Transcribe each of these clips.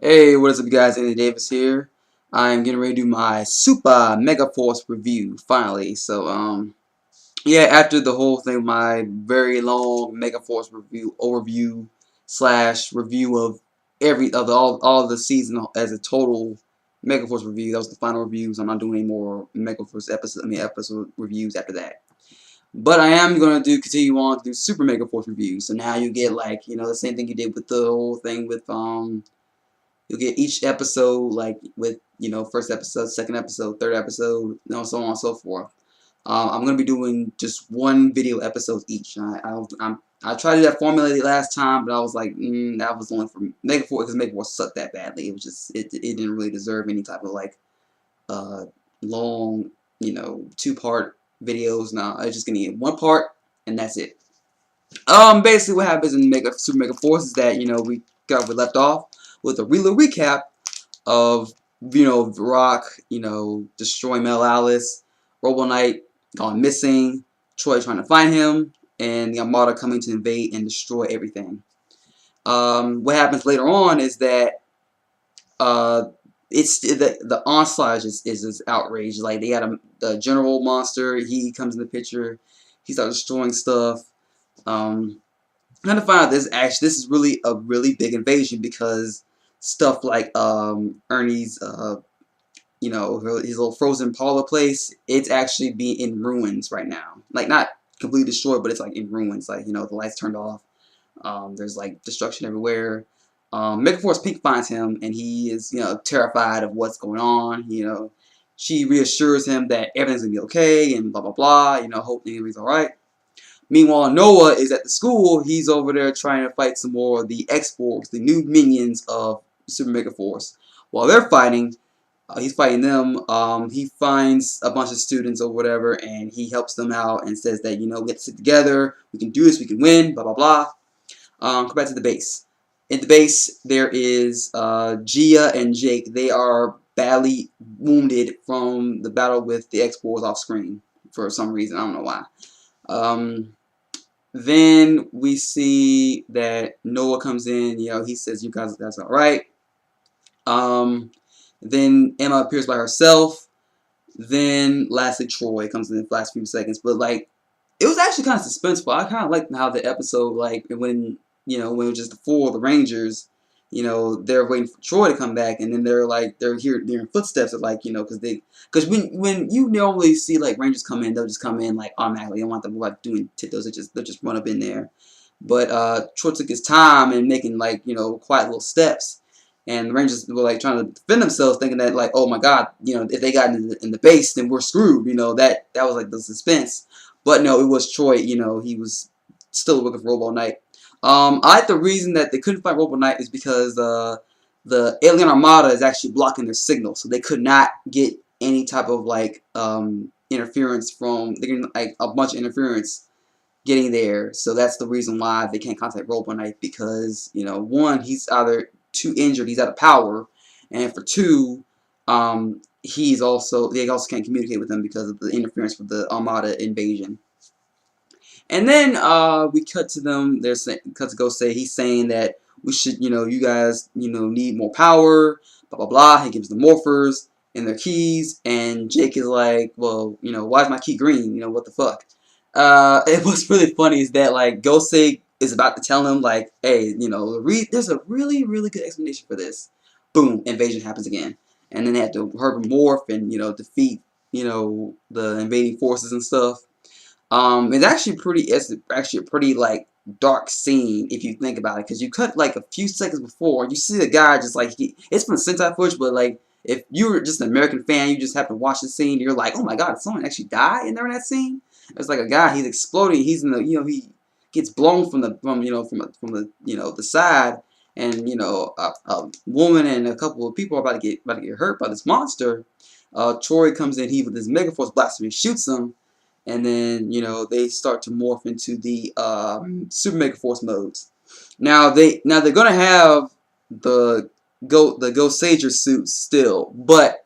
Hey, what is up, you guys? Andy Davis here. I'm getting ready to do my Super Megaforce review finally. Yeah, after the whole thing, my very long Megaforce review overview slash review of all the season as a total Megaforce review. That was the final reviews. I'm not doing any more Megaforce episode reviews after that. But I am gonna continue on to do Super Megaforce reviews. So now you get like the same thing you did with the whole thing with You'll get each episode like with first episode, second episode, third episode, so on and so forth. I'm gonna be doing just one video episode each. I tried to do that formula last time, but I was like, that was only for Megaforce because Megaforce sucked that badly. It was just it didn't really deserve any type of like uh long 2-part videos. No, it's just gonna get one part and that's it. Basically what happens in Super Mega Force is that we got we left off with a real recap of Rock, destroying Mel Alice, Robo Knight gone missing, Troy trying to find him, and the Armada coming to invade and destroy everything. What happens later on is that uh, it's the onslaught is outrage. Like they got the general monster. He comes in the picture. He starts destroying stuff. Um, Kind of find out this is really a really big invasion because stuff like Ernie's his little frozen parlor place, it's actually being in ruins right now. Like not completely destroyed, but it's like in ruins. Like the lights turned off. There's like destruction everywhere. Megaforce Pink finds him and he is terrified of what's going on. She reassures him that everything's gonna be okay and blah blah blah. Hope everything's all right. Meanwhile, Noah is at the school. He's over there trying to fight some more of the X-Force, the new minions of Super Megaforce. While they're fighting, he's fighting them. He finds a bunch of students or whatever, and he helps them out and says that, we have to sit together. We can do this. We can win. Blah, blah, blah. Come back to the base. In the base, there is Gia and Jake. They are badly wounded from the battle with the X-Force off screen for some reason. I don't know why. Um, then we see that Noah comes in. He says, "You guys, that's all right." Um, then Emma appears by herself. Then lastly, Troy comes in the last few seconds. But like, it was actually kind of suspenseful. I kind of liked how the episode, like when it was just the four of the Rangers. They're waiting for Troy to come back, and then they're hearing footsteps of because when you normally see like Rangers come in, they'll just come in like automatically. They don't want them like doing they'll just run up in there. But Troy took his time and making like quiet little steps. And the Rangers were like trying to defend themselves, thinking that like, oh my God, if they got in the base, then we're screwed. That was like the suspense. But no, it was Troy. He was still looking for Robo Knight. I like the reason that they couldn't find Robo Knight is because the alien armada is actually blocking their signal, so they could not get any type of like interference from. They're getting like a bunch of interference getting there. So that's the reason why they can't contact Robo Knight because one, he's either too injured, he's out of power, and for two, they also can't communicate with him because of the interference with the Armada invasion. And then we cut to them. Cut to Ghost say he's saying that we should, you guys, need more power. Blah blah blah. He gives the morphers and their keys, and Jake is like, well, why is my key green? What the fuck? It was really funny is that like Gosei is about to tell him like, hey, there's a really really good explanation for this. Boom, invasion happens again, and then they have to morph and defeat the invading forces and stuff. It's actually a pretty like dark scene if you think about it, because you cut like a few seconds before, you see the guy just like it's from Sentai footage, but like if you were just an American fan, you just happen to watch the scene, you're like, oh my God, did someone actually die in there in that scene? It's like a guy, he's exploding, he's in the he gets blown from the side, and a woman and a couple of people are about to get hurt by this monster. Troy comes in, he with his Megaforce blaster, he shoots him, and then they start to morph into the Super Mega Force modes. They're gonna have the Ghost Sager suits still, but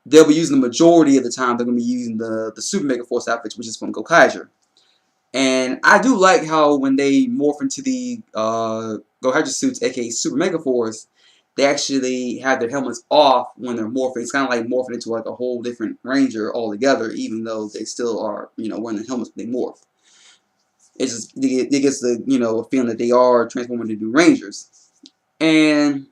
they'll be using the majority of the time. They're gonna be using the Super Mega Force outfits, which is from Gokaiger. And I do like how when they morph into the Gokaiger suits, aka Super Mega Force, they actually have their helmets off when they're morphing. It's kind of like morphing into like a whole different Ranger altogether, even though they still are, wearing the helmets, but they morph. It's just, it gets the, a feeling that they are transforming into Rangers. And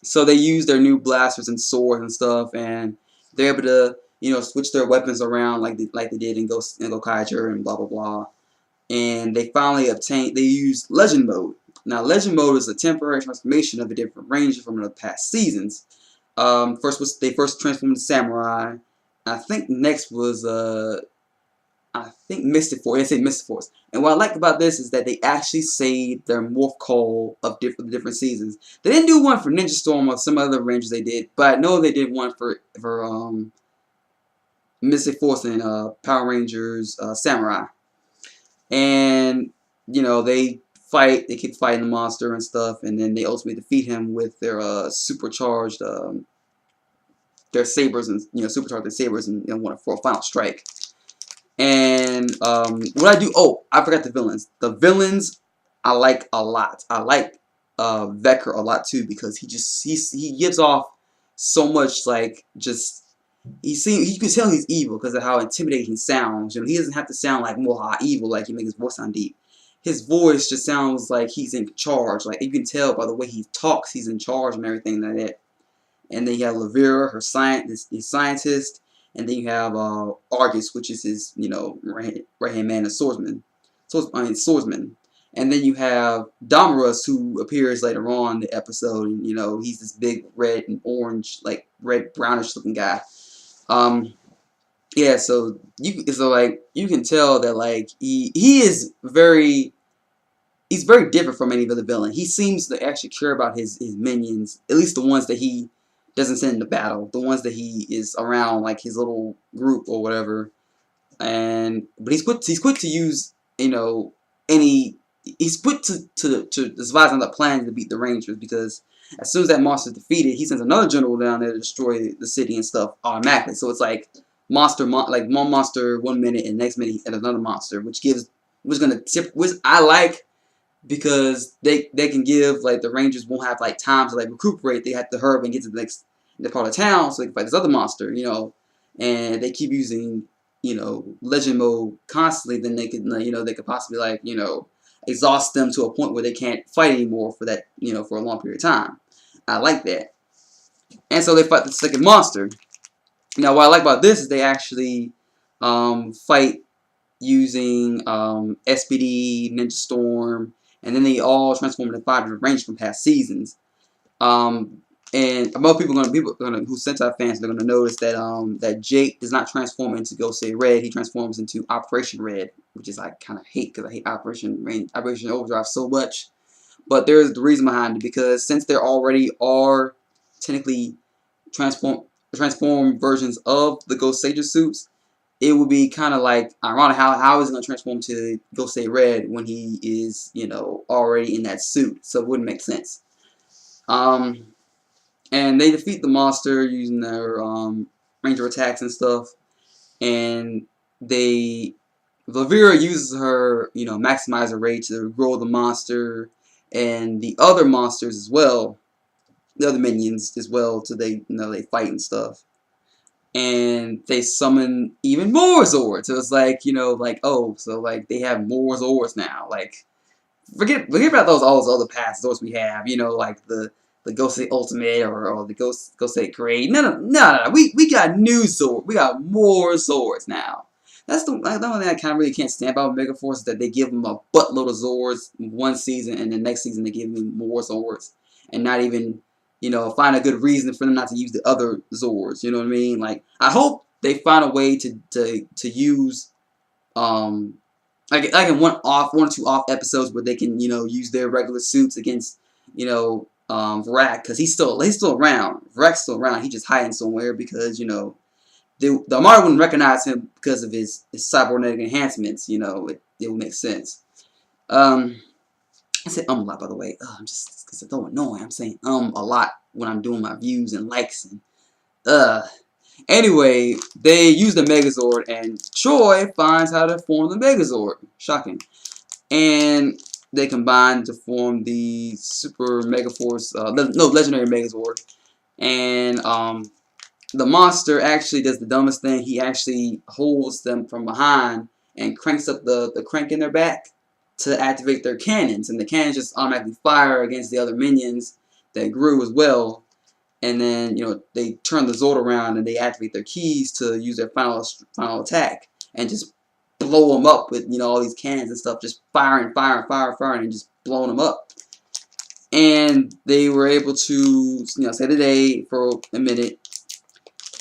so they use their new blasters and swords and stuff, and they're able to, switch their weapons around like they did in Gokaiger and blah blah blah. And they finally they use Legend Mode. Now, Legend Mode is a temporary transformation of a different Ranger from the past seasons. They first transformed to Samurai. I think next was I think Mystic Force. I say Mystic Force. And what I like about this is that they actually saved their morph call of different seasons. They didn't do one for Ninja Storm or some other Rangers they did, but I know they did one for Mystic Force and Power Rangers Samurai. And they fight. They keep fighting the monster and stuff, and then they ultimately defeat him with their supercharged their sabers and supercharge their sabers and want for a final strike. And what I do, oh, I forgot the villains. The villains I like a lot. I like Vecker a lot too, because he gives off so much, like, just you can tell he's evil because of how intimidating he sounds. He doesn't have to sound like Moha evil, like he makes his voice sound deep. His voice just sounds like he's in charge. Like, you can tell by the way he talks, he's in charge and everything like that. And then you have Lavera, his scientist, and then you have Argus, which is his, right-hand man, a swordsman. Swordsman. And then you have Damarus, who appears later on in the episode. And, he's this big red and orange, like red brownish looking guy. Yeah. So you can tell that, like, he is very. He's very different from any of the villain. He seems to actually care about his minions, at least the ones that he doesn't send into battle, the ones that he is around, like his little group or whatever. But he's quick to use, he's quick to devise another plan to beat the Rangers, because as soon as that monster is defeated, he sends another general down there to destroy the city and stuff automatically. So it's like like one monster 1 minute and next minute and another monster, which I like, because they can give, like, the Rangers won't have like time to like recuperate. They have to hurry and get to the next part of town so they can fight this other monster, and they keep using Legend Mode constantly. Then they could they could possibly, like, exhaust them to a point where they can't fight anymore for that for a long period of time. I like that. And so they fight the second monster. Now, what I like about this is they actually fight using SPD, Ninja Storm, and then they all transform into 5 different Rangers from past seasons. And most people who Sentai fans, they're gonna notice that that Jake does not transform into Gosei Red. He transforms into Operation Red, which is I kind of hate, because I hate Operation Overdrive so much. But there's the reason behind it, because since there already are technically transform versions of the Gosei suits, it would be kind of like ironic how is he going to transform to Gosei Red when he is, already in that suit. So it wouldn't make sense. And they defeat the monster using their ranger attacks and stuff. And Lavera uses her, maximizer ray to grow the monster and the other monsters as well, the other minions as well, so they fight and stuff. And they summon even more Zords. So it's like, oh, so like they have more Zords now. Like, forget about all those other past Zords we have. Like the Gosei Ultimate or the Gosei Great. No. We got new Zords. We got more Zords now. That's the only thing I kind of really can't stand about Megaforce, is that they give them a buttload of Zords one season, and the next season they give them more Zords, and not even find a good reason for them not to use the other Zords. You know what I mean? Like, I hope they find a way to use like in one or two off episodes where they can use their regular suits against Vrak, because he's still around. Vrak's still around. He's just hiding somewhere because the Armada wouldn't recognize him because of his cybernetic enhancements. It would make sense. I said a lot, by the way. I'm just because it's so annoying. I'm saying a lot when I'm doing my views and likes and Anyway, they use the Megazord, and Troy finds how to form the Megazord. Shocking. And they combine to form the Super Megaforce, no, Legendary Megazord. And the monster actually does the dumbest thing. He actually holds them from behind and cranks up the crank in their back to activate their cannons. And the cannons just automatically fire against the other minions that grew as well. And then, they turn the Zord around and they activate their keys to use their final attack and just blow them up with, all these cannons and stuff, just firing, and just blowing them up. And they were able to, save the day for a minute.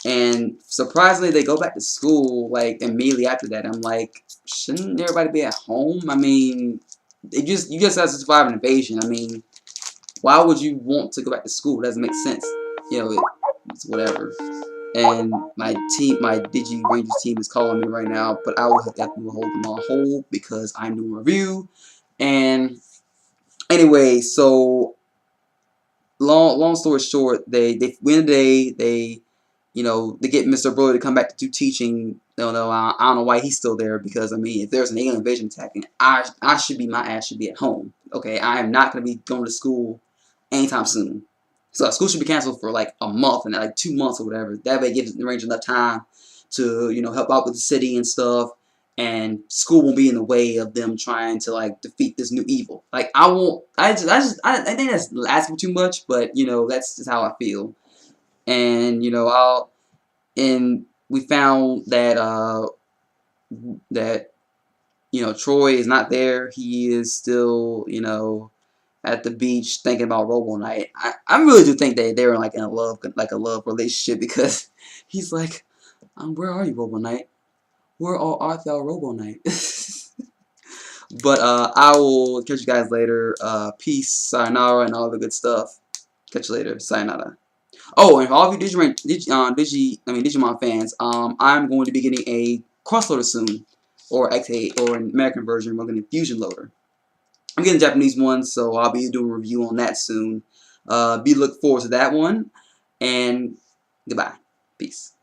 And surprisingly, they go back to school like immediately after that. I'm like, shouldn't everybody be at home? I mean, you just have to survive an invasion. I mean, why would you want to go back to school? It doesn't make sense. It's whatever. And my Digi Rangers team is calling me right now, but I will have to hold them on hold because I'm doing a review. And anyway, so long story short, they win the day. They get Mr. Broly to come back to do teaching. I don't know why he's still there, because I mean, if there's an alien invasion attacking, my ass should be at home. Okay, I am not gonna be going to school anytime soon. So school should be canceled for like a month and like 2 months or whatever. That way it gives the Rangers enough time to help out with the city and stuff. And school won't be in the way of them trying to like defeat this new evil. Like I won't. I think that's asking too much, but that's just how I feel. And we found that Troy is not there. He is still at the beach thinking about Robo Knight. I really do think that they're like in a love relationship, because he's like, where are you, Robo Knight? Where art thou, Robo Knight? But I will catch you guys later. Peace, sayonara, and all the good stuff. Catch you later. Sayonara. Oh, and for all of you Digimon fans, I'm going to be getting a crossloader soon, or an American version. We're getting a fusion loader. I'm getting a Japanese one, so I'll be doing a review on that soon. Be look forward to that one, and goodbye. Peace.